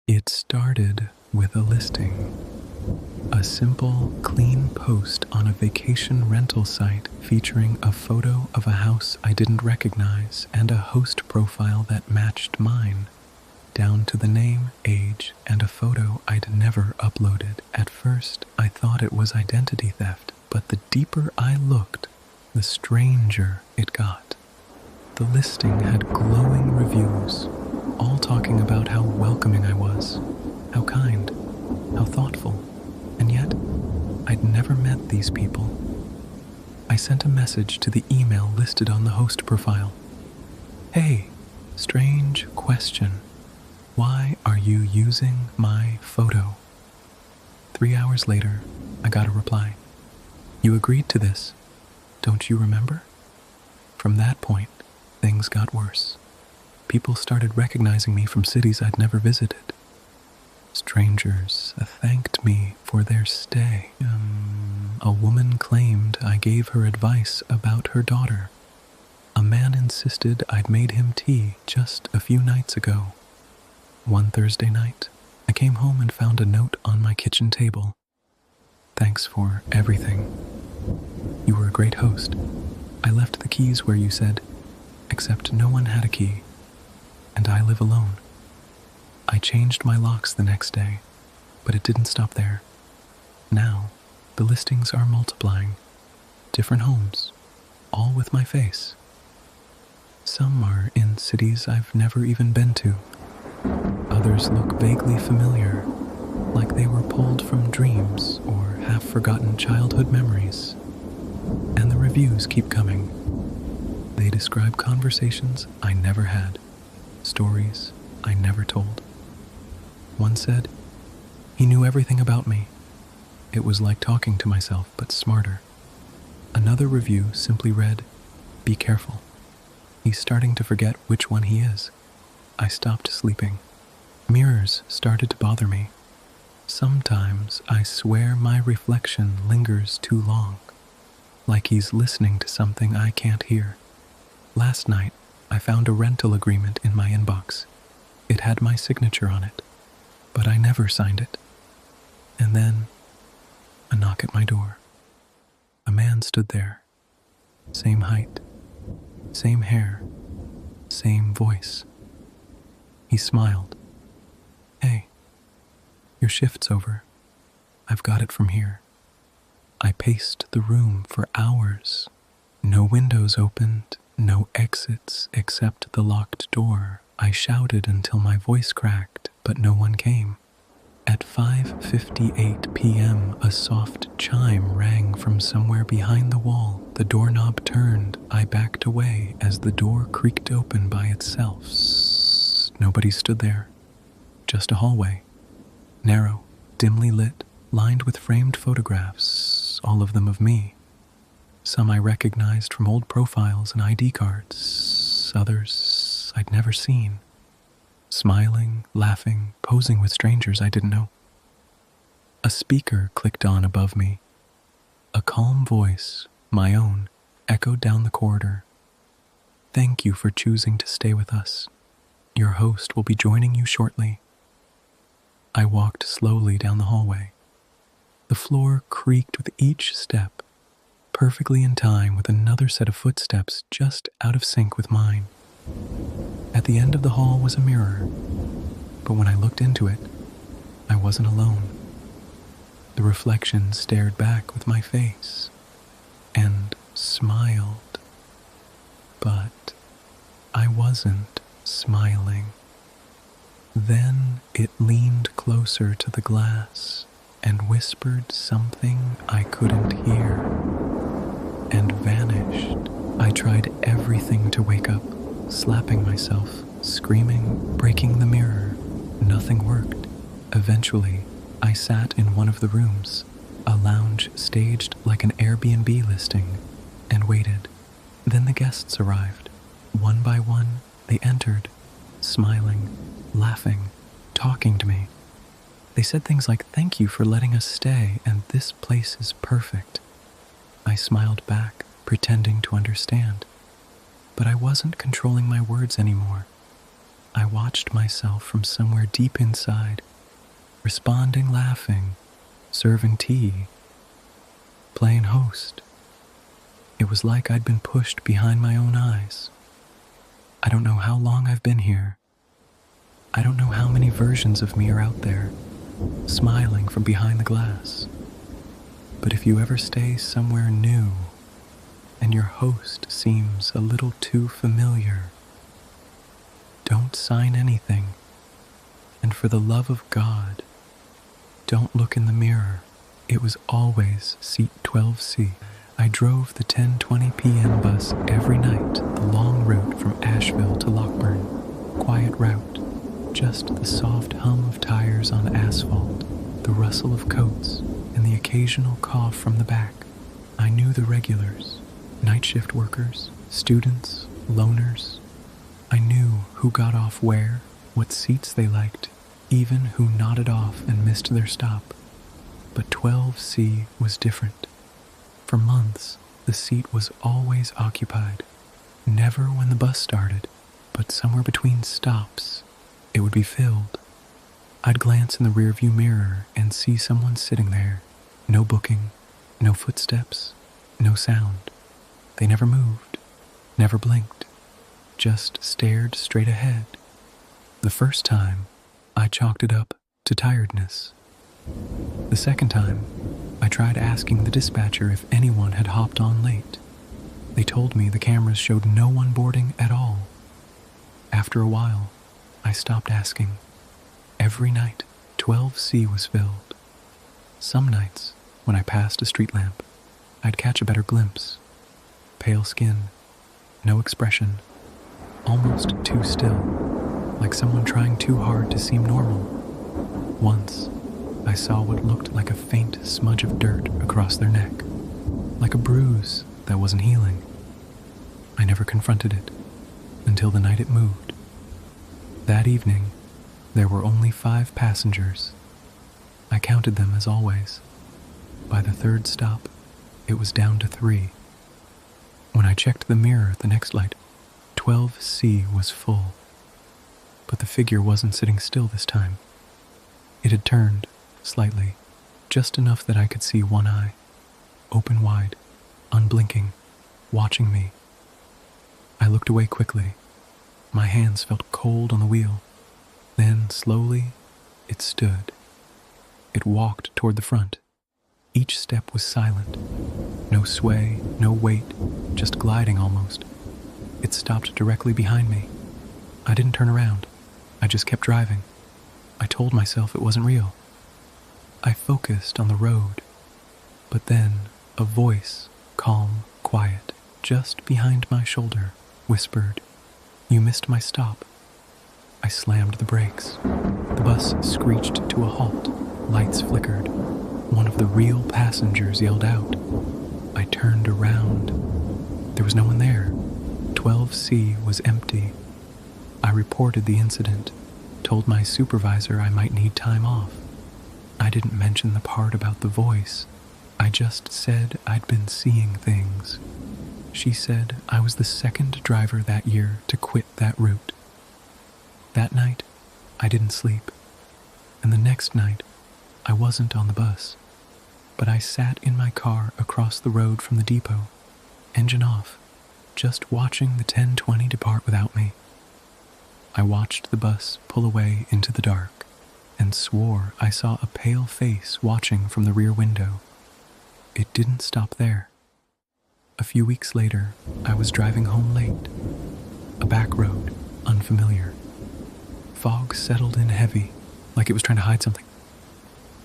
It started with a listing. A simple, clean post on a vacation rental site featuring a photo of a house I didn't recognize and a host profile that matched mine, down to the name, age, and a photo I'd never uploaded. At first, I thought it was identity theft, but the deeper I looked, the stranger it got. The listing had glowing reviews, all talking about how welcoming I was, how kind, how thoughtful, and yet I'd never met these people. I sent a message to the email listed on the host profile. Hey, strange question. Why are you using my photo? 3 hours later, I got a reply. You agreed to this, don't you remember? From that point, things got worse. People started recognizing me from cities I'd never visited. Strangers thanked me for their stay. A woman claimed I gave her advice about her daughter. A man insisted I'd made him tea just a few nights ago. One Thursday night, I came home and found a note on my kitchen table. Thanks for everything. You were a great host. I left the keys where you said, except no one had a key, and I live alone. I changed my locks the next day, but it didn't stop there. Now, the listings are multiplying. Different homes, all with my face. Some are in cities I've never even been to. Others look vaguely familiar, like they were pulled from dreams or half-forgotten childhood memories. And the reviews keep coming. They describe conversations I never had, stories I never told. One said, he knew everything about me. It was like talking to myself, but smarter. Another review simply read, be careful. He's starting to forget which one he is. I stopped sleeping. Mirrors started to bother me. Sometimes I swear my reflection lingers too long, like he's listening to something I can't hear. Last night, I found a rental agreement in my inbox. It had my signature on it, but I never signed it. And then, a knock at my door. A man stood there. Same height, same hair, same voice. He smiled. Hey, your shift's over. I've got it from here. I paced the room for hours. No windows opened, no exits except the locked door. I shouted until my voice cracked, but no one came. At 5:58 p.m., a soft chime rang from somewhere behind the wall. The doorknob turned. I backed away as the door creaked open by itself. Nobody stood there. Just a hallway. Narrow, dimly lit, lined with framed photographs, all of them of me. Some I recognized from old profiles and ID cards. Others I'd never seen. Smiling, laughing, posing with strangers I didn't know. A speaker clicked on above me. A calm voice, my own, echoed down the corridor. Thank you for choosing to stay with us. Your host will be joining you shortly. I walked slowly down the hallway. The floor creaked with each step, perfectly in time with another set of footsteps just out of sync with mine. At the end of the hall was a mirror, but when I looked into it, I wasn't alone. The reflection stared back with my face and smiled, but I wasn't smiling. Then it leaned closer to the glass and whispered something I couldn't hear and vanished. I tried everything to wake up, slapping myself, screaming, breaking the mirror. Nothing worked. Eventually, I sat in one of the rooms, a lounge staged like an Airbnb listing, and waited. Then the guests arrived. One by one, they entered, smiling, laughing, talking to me. They said things like, "Thank you for letting us stay, and this place is perfect." I smiled back, pretending to understand. But I wasn't controlling my words anymore. I watched myself from somewhere deep inside, responding, laughing, serving tea, playing host. It was like I'd been pushed behind my own eyes. I don't know how long I've been here. I don't know how many versions of me are out there, smiling from behind the glass. But if you ever stay somewhere new, and your host seems a little too familiar, don't sign anything, and for the love of God, don't look in the mirror. It was always seat 12C. I drove the 10:20 p.m. bus every night, the long route from Asheville to Lockburn. Quiet route, just the soft hum of tires on asphalt, the rustle of coats, and the occasional cough from the back. I knew the regulars, night shift workers, students, loners. I knew who got off where, what seats they liked, even who nodded off and missed their stop. But 12C was different. For months, the seat was always occupied. Never when the bus started, but somewhere between stops, it would be filled. I'd glance in the rearview mirror and see someone sitting there. No booking, no footsteps, no sound. They never moved, never blinked, just stared straight ahead. The first time, I chalked it up to tiredness. The second time, I tried asking the dispatcher if anyone had hopped on late. They told me the cameras showed no one boarding at all. After a while, I stopped asking. Every night, 12C was filled. Some nights, when I passed a street lamp, I'd catch a better glimpse. Pale skin, no expression, almost too still, like someone trying too hard to seem normal. Once, I saw what looked like a faint smudge of dirt across their neck, like a bruise that wasn't healing. I never confronted it until the night it moved. That evening, there were only 5 passengers. I counted them as always. By the third stop, it was down to 3. When I checked the mirror at the next light, 12C was full. But the figure wasn't sitting still this time. It had turned, slightly, just enough that I could see one eye, open wide, unblinking, watching me. I looked away quickly. My hands felt cold on the wheel. Then, slowly, it stood. It walked toward the front. Each step was silent. No sway, no weight, just gliding almost. It stopped directly behind me. I didn't turn around. I just kept driving. I told myself it wasn't real. I focused on the road. But then, a voice, calm, quiet, just behind my shoulder, whispered, "You missed my stop." I slammed the brakes. The bus screeched to a halt. Lights flickered. One of the real passengers yelled out. I turned around. There was no one there. 12C was empty. I reported the incident, told my supervisor I might need time off. I didn't mention the part about the voice. I just said I'd been seeing things. She said I was the second driver that year to quit that route. That night, I didn't sleep. And the next night, I wasn't on the bus. But I sat in my car across the road from the depot, engine off, just watching the 10:20 depart without me. I watched the bus pull away into the dark and swore I saw a pale face watching from the rear window. It didn't stop there. A few weeks later, I was driving home late. A back road, unfamiliar. Fog settled in heavy, like it was trying to hide something.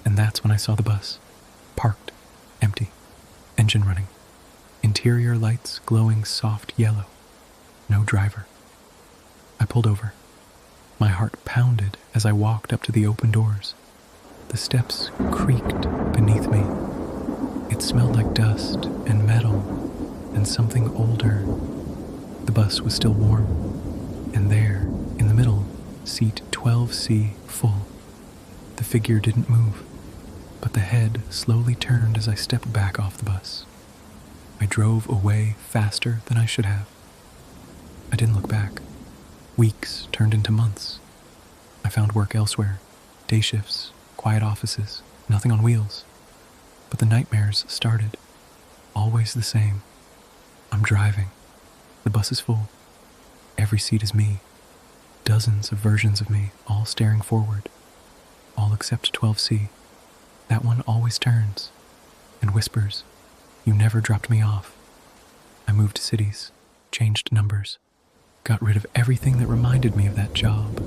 And that's when I saw the bus. Parked, empty, engine running, interior lights glowing soft yellow, no driver. I pulled over. My heart pounded as I walked up to the open doors. The steps creaked beneath me. It smelled like dust and metal and something older. The bus was still warm, and there, in the middle, seat 12C full. The figure didn't move, but the head slowly turned as I stepped back off the bus. I drove away faster than I should have. I didn't look back. Weeks turned into months. I found work elsewhere, day shifts, quiet offices, nothing on wheels. But the nightmares started, always the same. I'm driving. The bus is full. Every seat is me. Dozens of versions of me, all staring forward. All except 12C. That one always turns and whispers, "You never dropped me off." I moved cities, changed numbers, got rid of everything that reminded me of that job.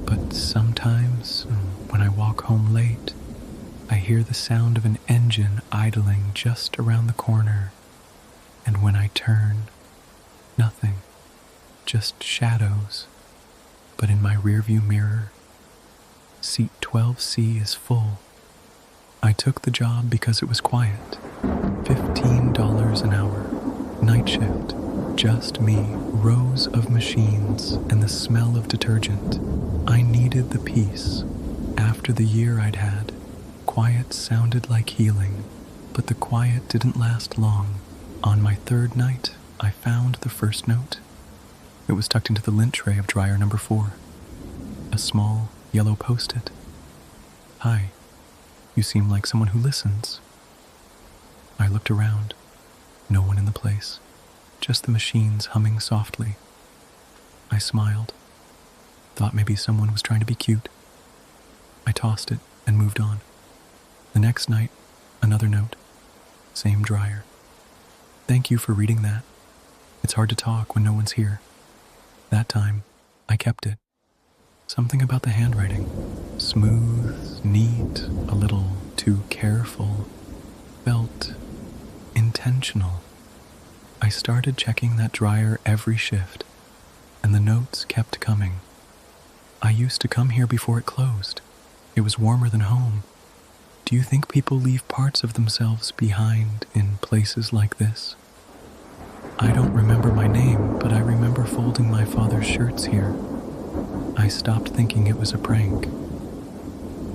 But sometimes, when I walk home late, I hear the sound of an engine idling just around the corner. And when I turn, nothing, just shadows. But in my rearview mirror, seat 12C is full. I took the job because it was quiet. $15 an hour, night shift, just me, rows of machines, and the smell of detergent. I needed the peace. After the year I'd had, quiet sounded like healing, but the quiet didn't last long. On my third night, I found the first note. It was tucked into the lint tray of dryer number 4. A small, yellow post-it. "Hi, you seem like someone who listens." I looked around. No one in the place. Just the machines humming softly. I smiled. Thought maybe someone was trying to be cute. I tossed it and moved on. The next night, another note. Same dryer. "Thank you for reading that. It's hard to talk when no one's here." That time, I kept it. Something about the handwriting. Smooth, neat, a little too careful. Felt intentional. I started checking that dryer every shift, and the notes kept coming. "I used to come here before it closed. It was warmer than home. Do you think people leave parts of themselves behind in places like this? I don't remember my name, but I remember folding my father's shirts here. I stopped thinking it was a prank."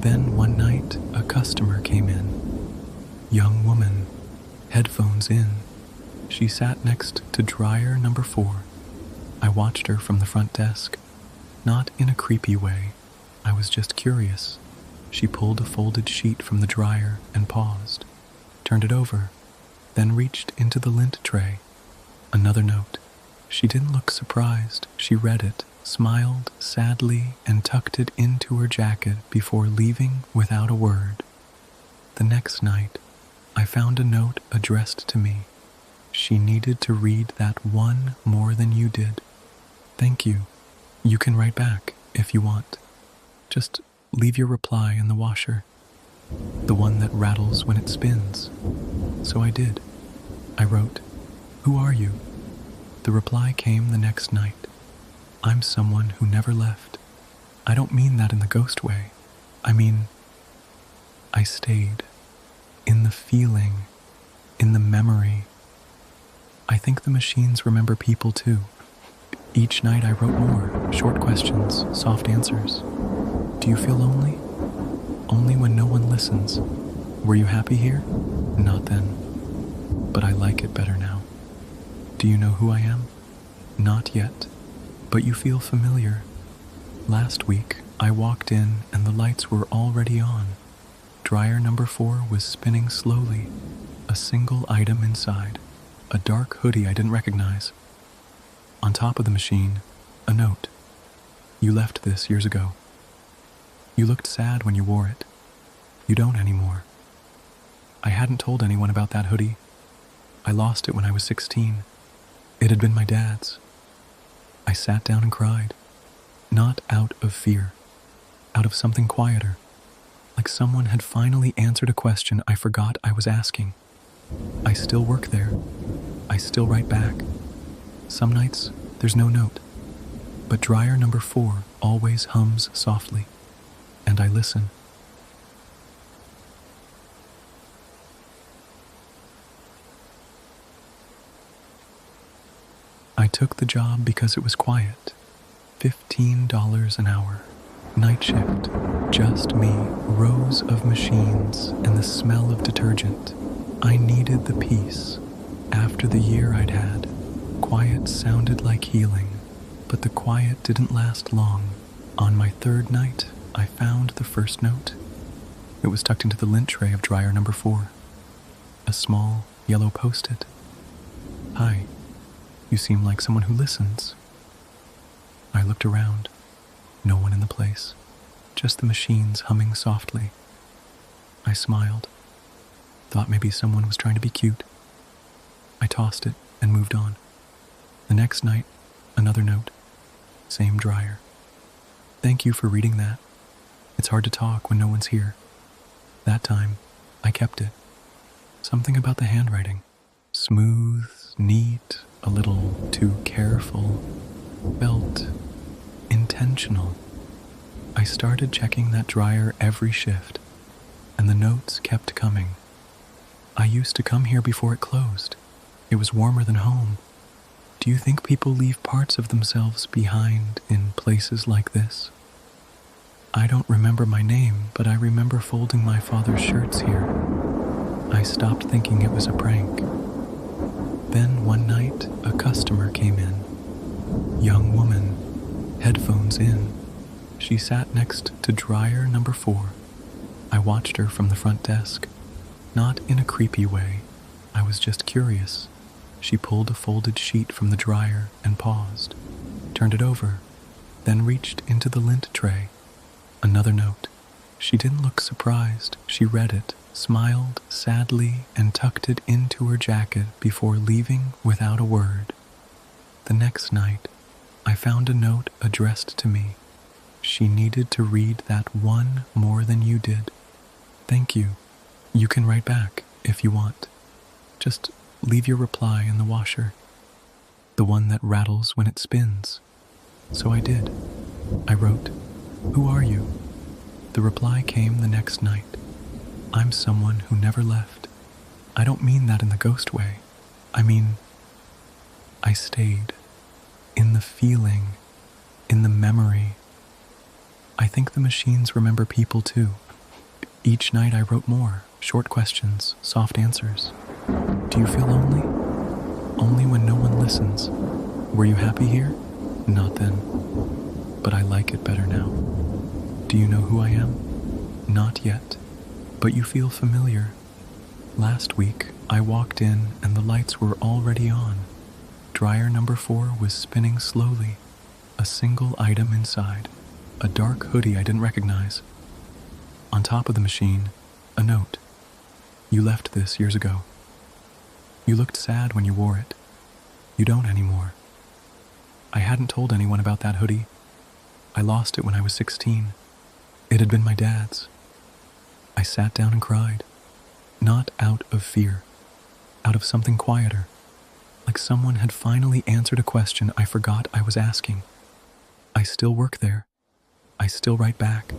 Then one night, a customer came in. Young woman, headphones in. She sat next to dryer number 4. I watched her from the front desk. Not in a creepy way. I was just curious. She pulled a folded sheet from the dryer and paused, turned it over, then reached into the lint tray. Another note. She didn't look surprised. She read it, smiled sadly, and tucked it into her jacket before leaving without a word. The next night, I found a note addressed to me. She needed to read that one more than you did. "Thank you. You can write back if you want. Just leave your reply in the washer. The one that rattles when it spins." So I did. I wrote, "Who are you?" The reply came the next night. "I'm someone who never left. I don't mean that in the ghost way. I mean, I stayed. In the feeling, in the memory. I think the machines remember people too. Each night I wrote more, short questions, soft answers. Do you feel lonely? Only when no one listens. Were you happy here? Not then. But I like it better now. Do you know who I am? Not yet. But you feel familiar. Last week, I walked in and the lights were already on. Dryer number 4 was spinning slowly. A single item inside. A dark hoodie I didn't recognize. On top of the machine, a note. "You left this years ago. You looked sad when you wore it. You don't anymore. I hadn't told anyone about that hoodie. I lost it when I was 16. It had been my dad's." I sat down and cried. Not out of fear. Out of something quieter. Like someone had finally answered a question I forgot I was asking. I still work there. I still write back. Some nights, there's no note. But dryer number 4 always hums softly. And I listen. I took the job because it was quiet. $15 an hour. Night shift. Just me, rows of machines, and the smell of detergent. I needed the peace. After the year I'd had, quiet sounded like healing, But the quiet didn't last long. On my third night, I found the first note. It was tucked into the lint tray of dryer number 4. A small, yellow post-it. "Hi, you seem like someone who listens." I looked around. No one in the place. Just the machines humming softly. I smiled. Thought maybe someone was trying to be cute. I tossed it and moved on. The next night, another note. Same dryer. "Thank you for reading that. It's hard to talk when no one's here." That time, I kept it. Something about the handwriting. Smooth, neat, a little too careful. Felt intentional. I started checking that dryer every shift, and the notes kept coming. "I used to come here before it closed. It was warmer than home. Do you think people leave parts of themselves behind in places like this? I don't remember my name, but I remember folding my father's shirts here. I stopped thinking it was a prank." Then one night, a customer came in. Young woman, headphones in. She sat next to dryer number 4. I watched her from the front desk. Not in a creepy way. I was just curious. She pulled a folded sheet from the dryer and paused, turned it over, then reached into the lint tray. Another note. She didn't look surprised. She read it, smiled sadly, and tucked it into her jacket before leaving without a word. The next night, I found a note addressed to me. "She needed to read that one more than you did. Thank you. You can write back if you want. Just leave your reply in the washer. The one that rattles when it spins." So I did. I wrote, "Who are you?" The reply came the next night. "I'm someone who never left. I don't mean that in the ghost way. I mean, I stayed. In the feeling, in the memory. I think the machines remember people too." Each night I wrote more, short questions, soft answers. "Do you feel lonely?" "Only when no one listens." "Were you happy here?" "Not then. But I like it better now." "Do you know who I am?" "Not yet. But you feel familiar." Last week, I walked in and the lights were already on. Dryer number 4 was spinning slowly. A single item inside. A dark hoodie I didn't recognize. On top of the machine, a note. "You left this years ago. You looked sad when you wore it. You don't anymore." I hadn't told anyone about that hoodie. I lost it when I was 16. It had been my dad's. I sat down and cried. Not out of fear. Out of something quieter. Like someone had finally answered a question I forgot I was asking. I still work there. I still write back.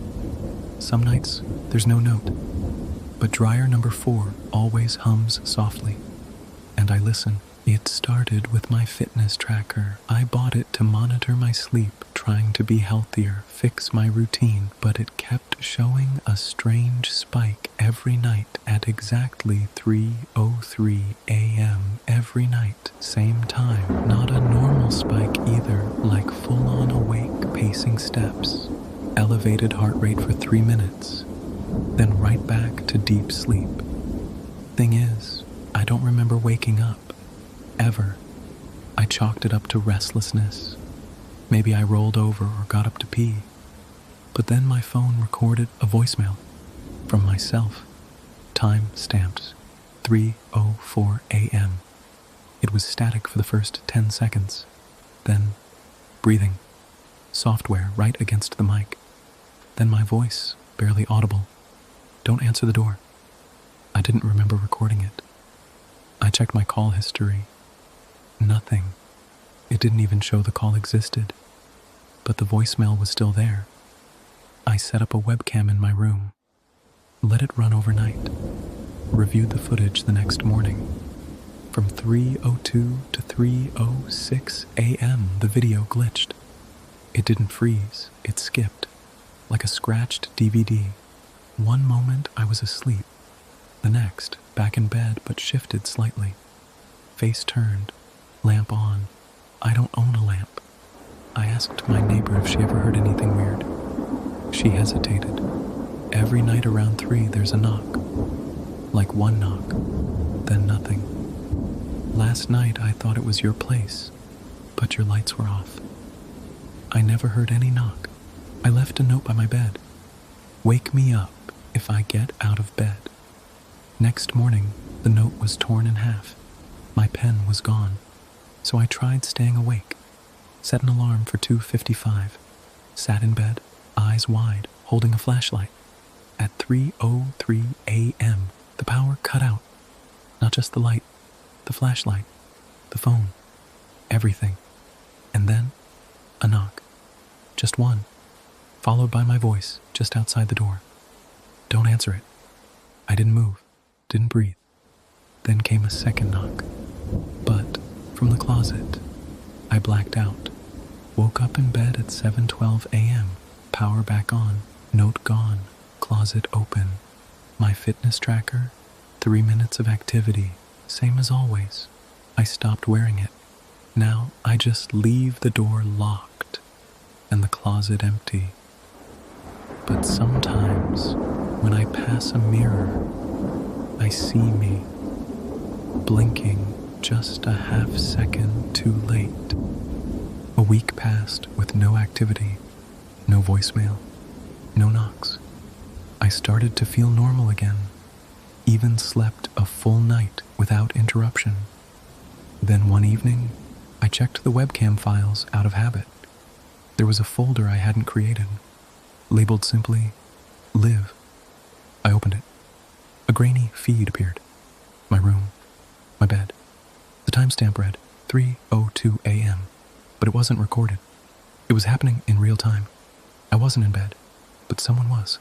Some nights, there's no note. But dryer number 4 always hums softly. And I listen. It started with my fitness tracker. I bought it to monitor my sleep, trying to be healthier, fix my routine, but it kept showing a strange spike every night at exactly 3:03 a.m. every night, same time. Not a normal spike either, like full-on awake pacing steps. Elevated heart rate for 3 minutes, then right back to deep sleep. Thing is, I don't remember waking up. Ever. I chalked it up to restlessness. Maybe I rolled over or got up to pee. But then my phone recorded a voicemail from myself. Time stamped 3:04 a.m. It was static for the first 10 seconds. Then breathing. Software right against the mic. Then my voice, barely audible. "Don't answer the door." I didn't remember recording it. I checked my call history. Nothing. It didn't even show the call existed. But the voicemail was still there. I set up a webcam in my room. Let it run overnight. Reviewed the footage the next morning. From 3:02 to 3:06 a.m. the video glitched. It didn't freeze. It skipped. Like a scratched DVD. One moment I was asleep. The next, back in bed but shifted slightly. Face turned. Lamp on. I don't own a lamp. I asked my neighbor if she ever heard anything weird. She hesitated. Every night around 3, there's a knock. Like one knock, then nothing. Last night I thought it was your place, but your lights were off. I never heard any knock. I left a note by my bed. Wake me up if I get out of bed. Next morning, the note was torn in half. My pen was gone, so I tried staying awake. Set an alarm for 2:55. Sat in bed, eyes wide, holding a flashlight. At 3:03 a.m., the power cut out. Not just the light, the flashlight, the phone, everything. And then, a knock. Just one, followed by my voice just outside the door. Don't answer it. I didn't move, didn't breathe. Then came a second knock. But from the closet, I blacked out. Woke up in bed at 7:12 a.m. Power back on, note gone, closet open. My fitness tracker, 3 minutes of activity, same as always. I stopped wearing it. Now I just leave the door locked and the closet empty. But sometimes when I pass a mirror, I see me blinking just a half second too late. A week passed with no activity, no voicemail, no knocks. I started to feel normal again, even slept a full night without interruption. Then one evening, I checked the webcam files out of habit. There was a folder I hadn't created, labeled simply, Live. I opened it. A grainy feed appeared. My room, my bed. The timestamp read 3:02 a.m., but it wasn't recorded. It was happening in real time. I wasn't in bed, but someone was.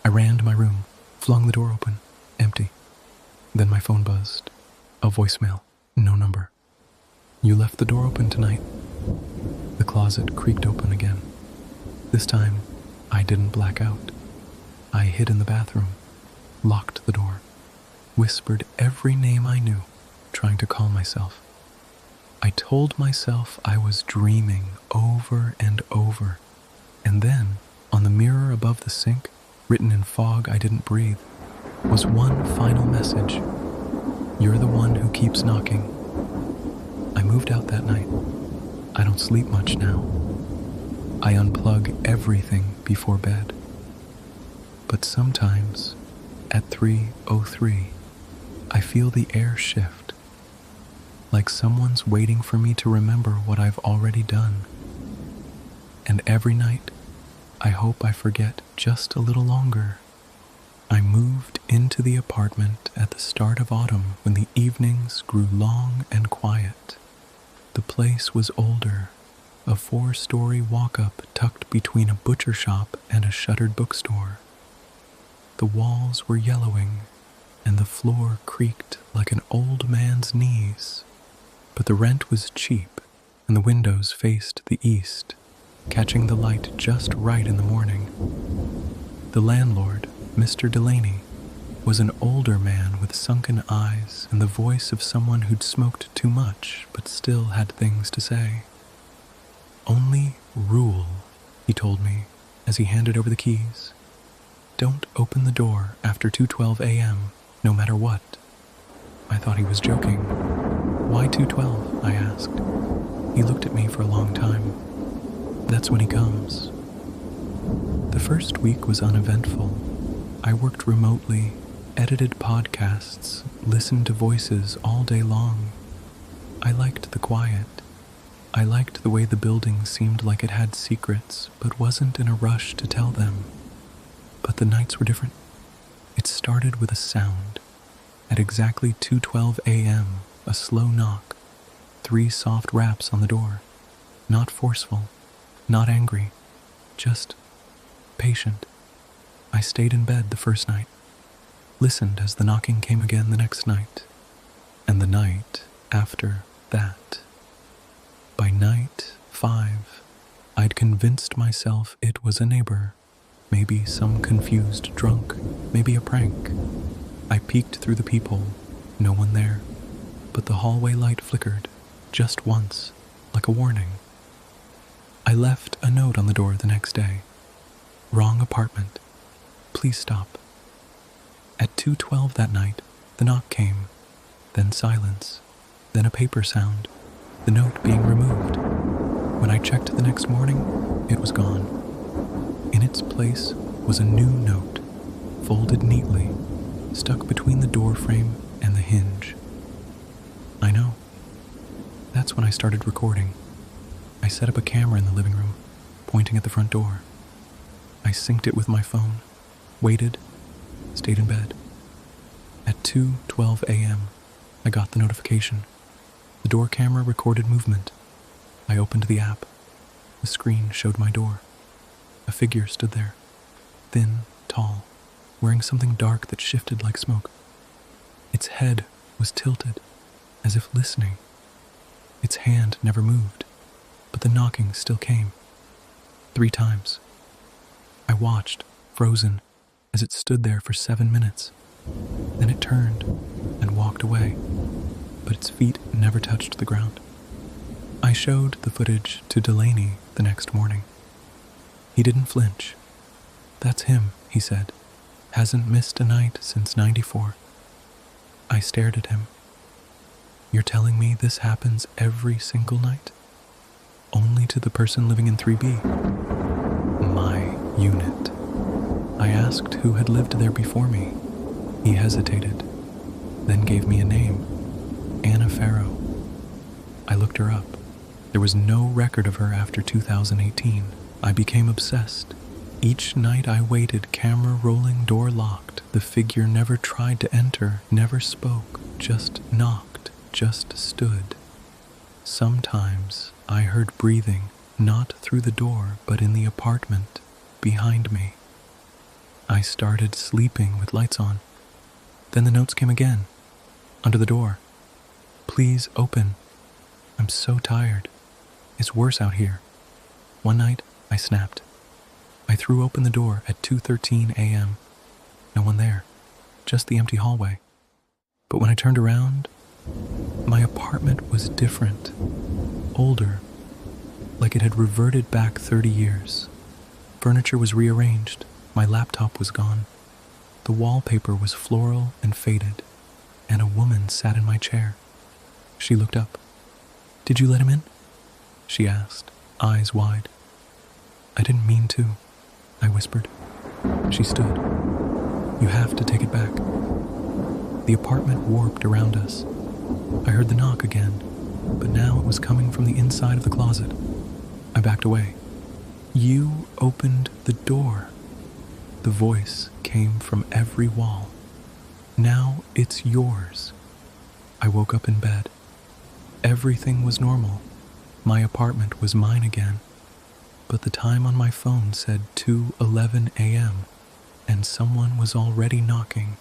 I ran to my room, flung the door open, empty. Then my phone buzzed. A voicemail, no number. You left the door open tonight. The closet creaked open again. This time, I didn't black out. I hid in the bathroom, locked the door, whispered every name I knew, trying to calm myself. I told myself I was dreaming over and over. And then, on the mirror above the sink, written in fog I didn't breathe, was one final message. You're the one who keeps knocking. I moved out that night. I don't sleep much now. I unplug everything before bed. But sometimes, at 3:03, I feel the air shift, like someone's waiting for me to remember what I've already done. And every night, I hope I forget just a little longer. I moved into the apartment at the start of autumn when the evenings grew long and quiet. The place was older, a 4-story walk-up tucked between a butcher shop and a shuttered bookstore. The walls were yellowing, and the floor creaked like an old man's knees. But the rent was cheap, and the windows faced the east, catching the light just right in the morning. The landlord, Mr. Delaney, was an older man with sunken eyes and the voice of someone who'd smoked too much but still had things to say. Only rule, he told me as he handed over the keys. Don't open the door after 2:12 a.m., no matter what. I thought he was joking. Why 2:12? I asked. He looked at me for a long time. That's when he comes. The first week was uneventful. I worked remotely, edited podcasts, listened to voices all day long. I liked the quiet. I liked the way the building seemed like it had secrets, but wasn't in a rush to tell them. But the nights were different. It started with a sound. At exactly 2:12 a.m., a slow knock, 3 soft raps on the door. Not forceful, not angry, just patient. I stayed in bed the first night, listened as the knocking came again the next night, and the night after that. By night 5, I'd convinced myself it was a neighbor, maybe some confused drunk, maybe a prank. I peeked through the peephole, no one there, but the hallway light flickered, just once, like a warning. I left a note on the door the next day. Wrong apartment. Please stop. At 2:12 that night, the knock came, then silence, then a paper sound, the note being removed. When I checked the next morning, it was gone. In its place was a new note, folded neatly, stuck between the door frame and the hinge. I know. That's when I started recording. I set up a camera in the living room, pointing at the front door. I synced it with my phone, waited, stayed in bed. At 2:12 a.m., I got the notification. The door camera recorded movement. I opened the app. The screen showed my door. A figure stood there, thin, tall, wearing something dark that shifted like smoke. Its head was tilted, as if listening. Its hand never moved, but the knocking still came. 3 times. I watched, frozen, as it stood there for 7 minutes. Then it turned and walked away, but its feet never touched the ground. I showed the footage to Delaney the next morning. He didn't flinch. That's him, he said. Hasn't missed a night since '94. I stared at him. You're telling me this happens every single night? Only to the person living in 3B? My unit. I asked who had lived there before me. He hesitated, then gave me a name, Anna Farrow. I looked her up. There was no record of her after 2018. I became obsessed. Each night I waited, camera rolling, door locked. The figure never tried to enter, never spoke, just knocked, just stood. Sometimes I heard breathing, not through the door, but in the apartment behind me. I started sleeping with lights on. Then the notes came again, under the door. Please open. I'm so tired. It's worse out here. One night, I snapped. I threw open the door at 2:13 a.m. No one there, just the empty hallway. But when I turned around, my apartment was different, older, like it had reverted back 30 years. Furniture was rearranged. My laptop was gone. The wallpaper was floral and faded, and a woman sat in my chair. She looked up. Did you let him in? She asked, eyes wide. I didn't mean to, I whispered. She stood. You have to take it back. The apartment warped around us. I heard the knock again, but now it was coming from the inside of the closet. I backed away. You opened the door. The voice came from every wall. Now it's yours. I woke up in bed. Everything was normal. My apartment was mine again. But the time on my phone said 2:11 a.m., and someone was already knocking.